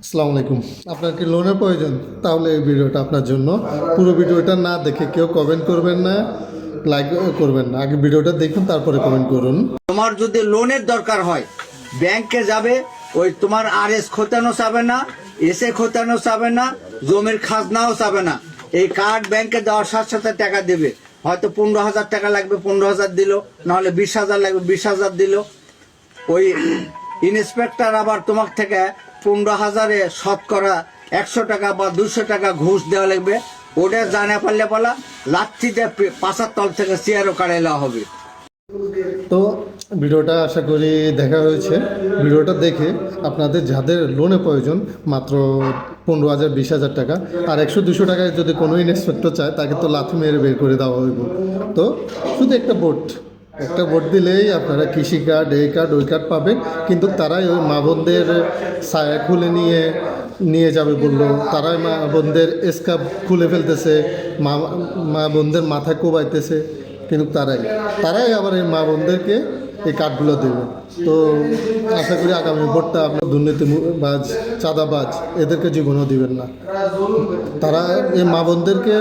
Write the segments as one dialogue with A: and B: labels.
A: আসসালামু আলাইকুম। আপনার কি লোনের প্রয়োজন? তাহলে এই ভিডিওটা আপনার জন্য। পুরো ভিডিওটা না দেখে কেউ কমেন্ট করবেন না, লাইক করবেন না। আগে ভিডিওটা দেখুন, তারপরে কমেন্ট করুন।
B: তোমার যদি লোনের দরকার হয় ব্যাংকে যাবে, ওই তোমার RS খোতানো চাবে না, এসে খোতানো চাবে না, জমির খাজনাও চাবে না। এই কার্ড ব্যাংকে দেওয়ার সাথে সাথে টাকা দেবে। হয়তো 15,000 টাকা লাগবে, 15,000 দিল, নাহলে 20,000 লাগবে, 20,000 দিল। ওই ইন্সপেক্টর আবার তোমার থেকে 15,000-এ শতকরা 100 টাকা বা 200 টাকা ঘুষ দেওয়া লাগবে। ওটা জানা পারলে বলা লাচ্ছিতে পাশার তল থেকে চেয়ারও কাড়াই দেওয়া হবে।
A: তো ভিডিওটা আশা করি দেখা হয়েছে। ভিডিওটা দেখে আপনাদের যাদের লোনে প্রয়োজন, মাত্র 15,000 20,000 টাকা আর 100-200 টাকায় যদি কোনো ইন্সপেক্টর চায়, তাকে তো লাথি মেরে বের করে দেওয়া হইব। তো শুধু একটা ভোট দিলেই আপনারা কৃষি কার্ড, এই কার্ড, ওই কার্ড পাবেন। কিন্তু তারাই ওই মা বোনদের ছায়া খুলে নিয়ে যাবে বললো, তারাই মা বোনদের স্কার্ফ খুলে ফেলতেছে, মা বোনদের মাথায় কোবাইতেছে। কিন্তু তারাই আবার এই মা বোনদেরকে এই কার্ডগুলো দেবে। তো আশা করি আগামী ভোটটা আপনার দুর্নীতিবাজ, চাঁদাবাজ এদেরকে জীবনও দিবেন না। তারা এই মা বোনদেরকে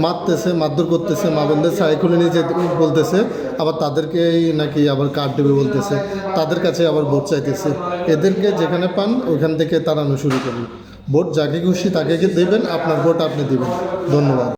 A: মারতেছে, মারধর করতেছে, মা বোনদের ছায়া খুলে নিয়ে যেতে বলতেছে, আবার তাদেরকেই নাকি আবার কার্ড দেবে বলতেছে, তাদের কাছে আবার ভোট চাইতেছে। এদেরকে যেখানে পান ওইখান থেকে তাড়ানো শুরু করুন। ভোট যাকে খুশি তাকে দেবেন, আপনার ভোট আপনি দেবেন। ধন্যবাদ।